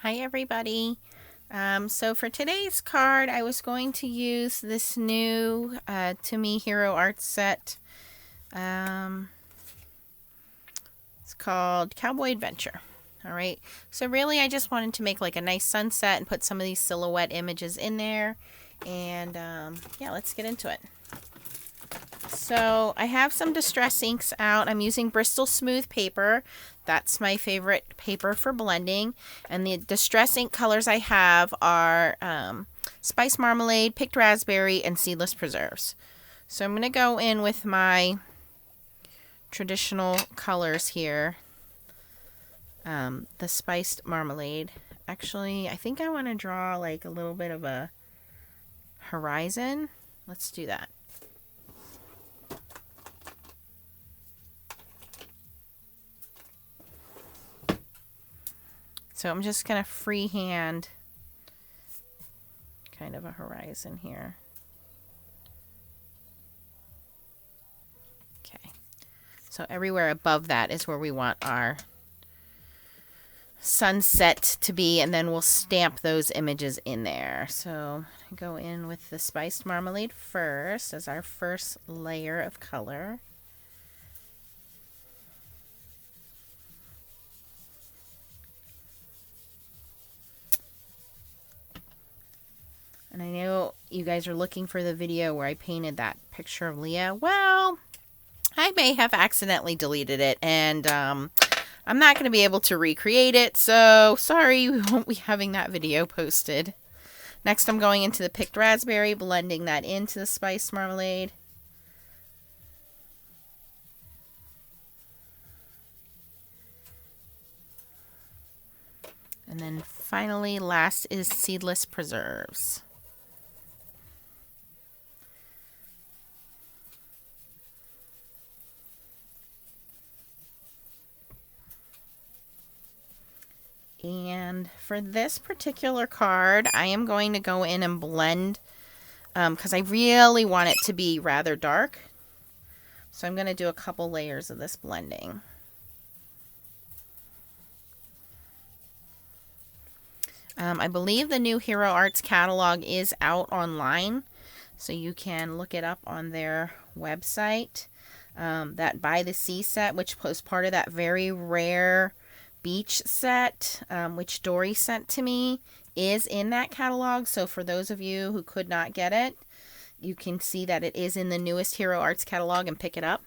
Hi everybody. So for today's card, I was going to use this new To Me Hero Art set. It's called Cowboy Adventure. All right. So really, I just wanted to make like a nice sunset and put some of these silhouette images in there. And yeah, let's get into it. So I have some distress inks out. I'm using Bristol smooth paper. That's my favorite paper for blending. And the distress ink colors I have are Spice Marmalade, Picked Raspberry, and Seedless Preserves. So I'm going to go in with my traditional colors here. The Spiced Marmalade. Actually, I think I want to draw like a little bit of a horizon. Let's do that. So I'm just going to freehand kind of a horizon here. Okay. So everywhere above that is where we want our sunset to be, and then we'll stamp those images in there. So go in with the Spiced Marmalade first as our first layer of color. And I know you guys are looking for the video where I painted that picture of Leah. Well, I may have accidentally deleted it, and I'm not going to be able to recreate it, so sorry, we won't be having that video posted. Next, I'm going into the Picked Raspberry, blending that into the Spiced Marmalade. And then finally, last is Seedless Preserves. And for this particular card, I am going to go in and blend because I really want it to be rather dark. So I'm going to do a couple layers of this blending. I believe the new Hero Arts catalog is out online, so you can look it up on their website. That By the Sea set, which was part of that very rare beach set, which Dory sent to me, is in that catalog. So for those of you who could not get it, you can see that it is in the newest Hero Arts catalog and pick it up.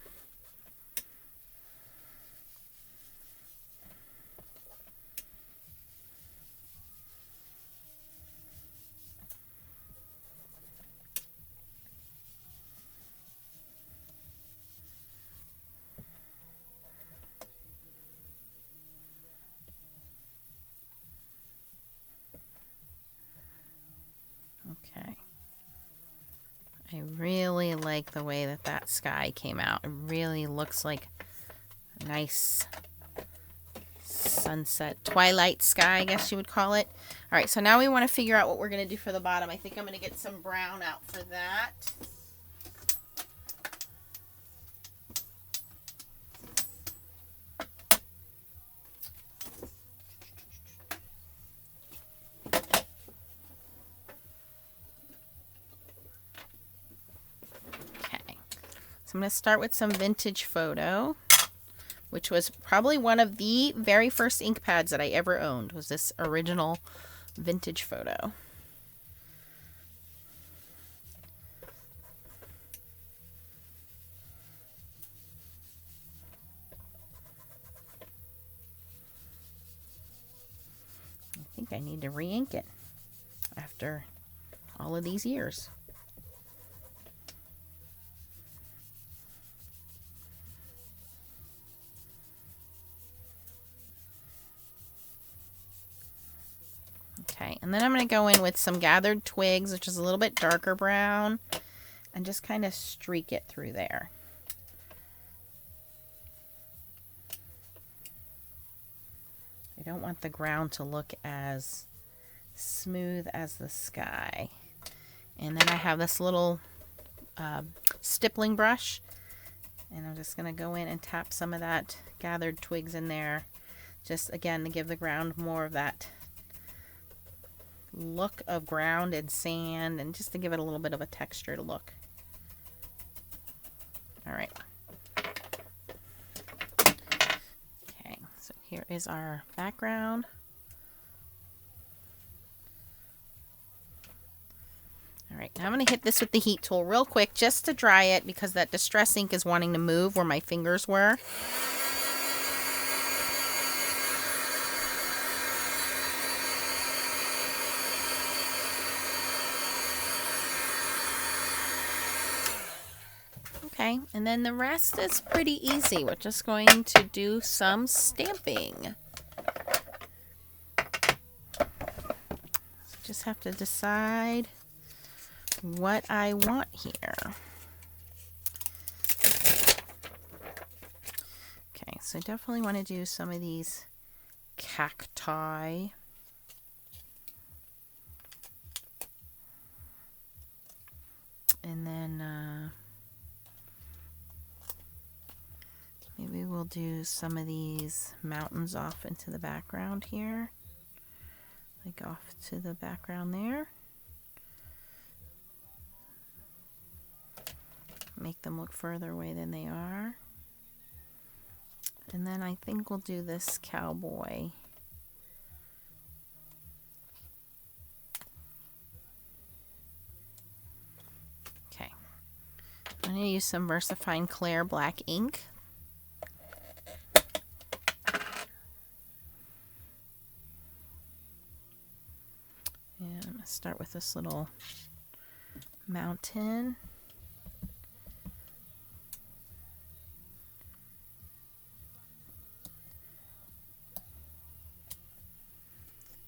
Okay. I really like the way that that sky came out. It really looks like a nice sunset, twilight sky, I guess you would call it. All right, so now we want to figure out what we're going to do for the bottom. I think I'm going to get some brown out for that. I'm going to start with some vintage photo, which was probably one of the very first ink pads that I ever owned, was this original vintage photo. I think I need to re-ink it after all of these years. Okay, and then I'm going to go in with some gathered twigs, which is a little bit darker brown, and just kind of streak it through there. I don't want the ground to look as smooth as the sky. And then I have this little stippling brush, and I'm just going to go in and tap some of that gathered twigs in there, just again to give the ground more of that look of ground and sand, and just to give it a little bit of a textured look. All right. Okay, so here is our background. All right, now I'm going to hit this with the heat tool real quick just to dry it, because that Distress ink is wanting to move where my fingers were. Okay, and then the rest is pretty easy. We're just going to do some stamping. So just have to decide what I want here. Okay, so I definitely want to do some of these cacti. And then maybe we'll do some of these mountains off into the background here. Like off to the background there. Make them look further away than they are. And then I think we'll do this cowboy. Okay. I'm going to use some VersaFine Clear black ink. And I'm going to start with this little mountain.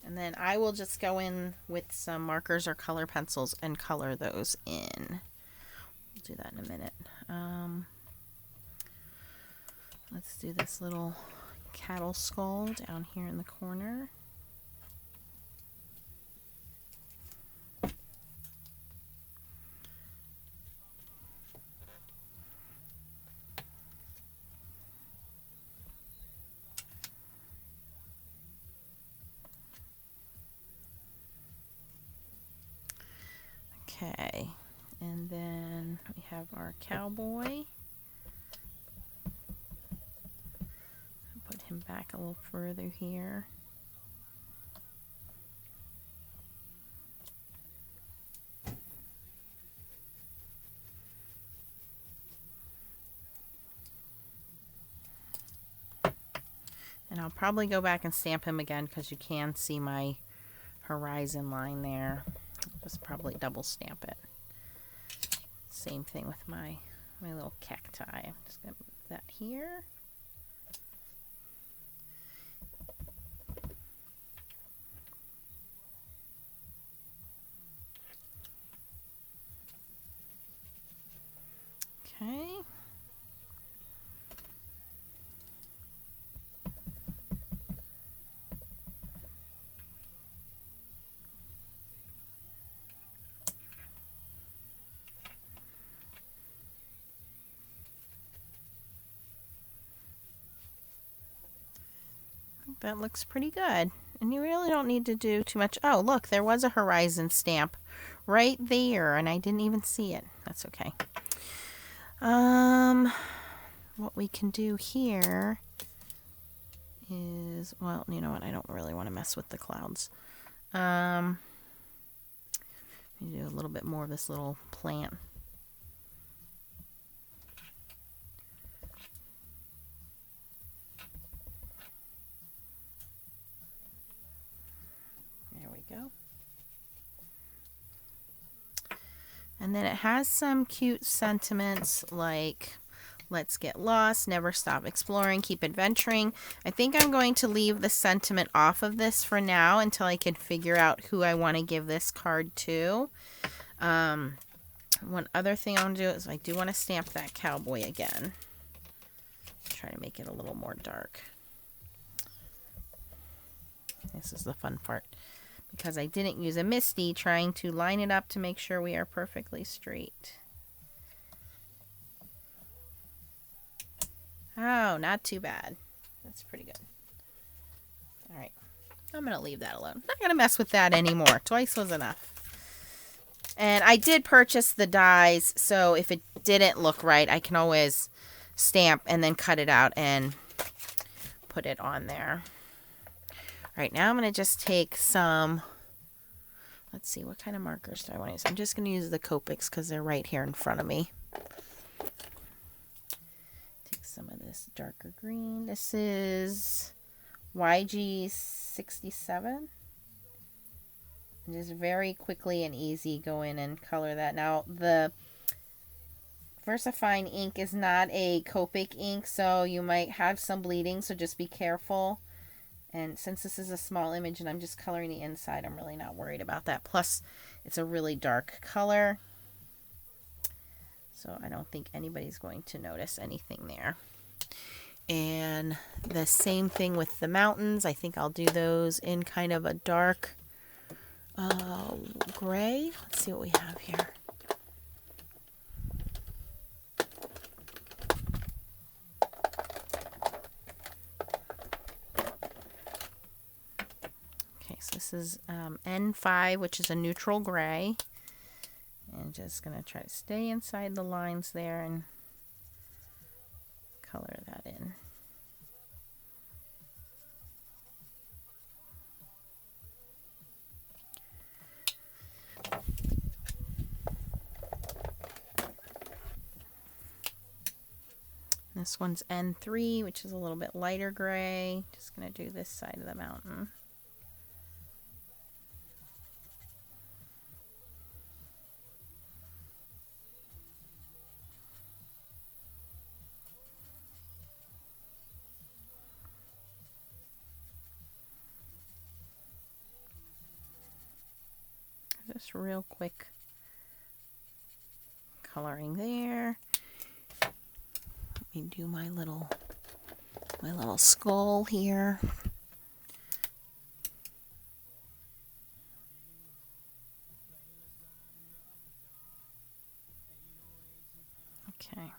And then I will just go in with some markers or color pencils and color those in. We'll do that in a minute. Let's do this little cattle skull down here in the corner. Okay, and then we have our cowboy. Put him back a little further here. And I'll probably go back and stamp him again, because you can see my horizon line there. Just probably double stamp it. Same thing with my little cacti. I'm just going to move that here. Okay. That looks pretty good. And you really don't need to do too much. Oh, look, there was a horizon stamp right there, and I didn't even see it. That's okay. What we can do here is, well, you know what? I don't really want to mess with the clouds. Do a little bit more of this little plant. There we go. And then it has some cute sentiments like, let's get lost, never stop exploring, keep adventuring. I think I'm going to leave the sentiment off of this for now until I can figure out who I want to give this card to. One other thing I want to do is I do want to stamp that cowboy again. Try to make it a little more dark. This is the fun part, because I didn't use a Misty, trying to line it up to make sure we are perfectly straight. Oh, not too bad. That's pretty good. All right. I'm going to leave that alone. Not going to mess with that anymore. Twice was enough. And I did purchase the dies, so if it didn't look right, I can always stamp and then cut it out and put it on there. All right, now I'm going to just take some, let's see, what kind of markers do I want to use? I'm just going to use the Copics because they're right here in front of me. Take some of this darker green. This is YG67. Just very quickly and easy go in and color that. Now, the VersaFine ink is not a Copic ink, so you might have some bleeding, so just be careful. And since this is a small image and I'm just coloring the inside, I'm really not worried about that. Plus, it's a really dark color, so I don't think anybody's going to notice anything there. And the same thing with the mountains. I think I'll do those in kind of a dark gray. Let's see what we have here. Okay, so this is N5, which is a neutral gray. And just going to try to stay inside the lines there and color that in. This one's N3, which is a little bit lighter gray. Just going to do this side of the mountain. Just real quick coloring there. Let me do my little skull here. Okay.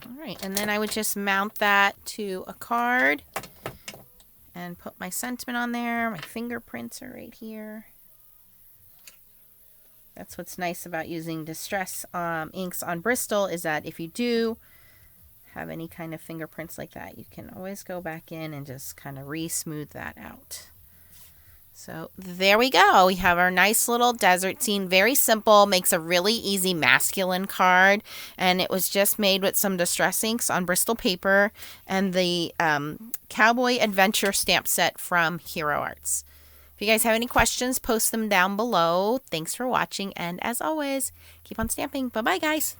All right, and then I would just mount that to a card and put my sentiment on there. My fingerprints are right here. That's what's nice about using Distress inks on Bristol, is that if you do have any kind of fingerprints like that, you can always go back in and just kind of re-smooth that out. So there we go. We have our nice little desert scene. Very simple. Makes a really easy masculine card. And it was just made with some Distress inks on Bristol paper and the Cowboy Adventure stamp set from Hero Arts. If you guys have any questions, post them down below. Thanks for watching. And as always, keep on stamping. Bye-bye, guys.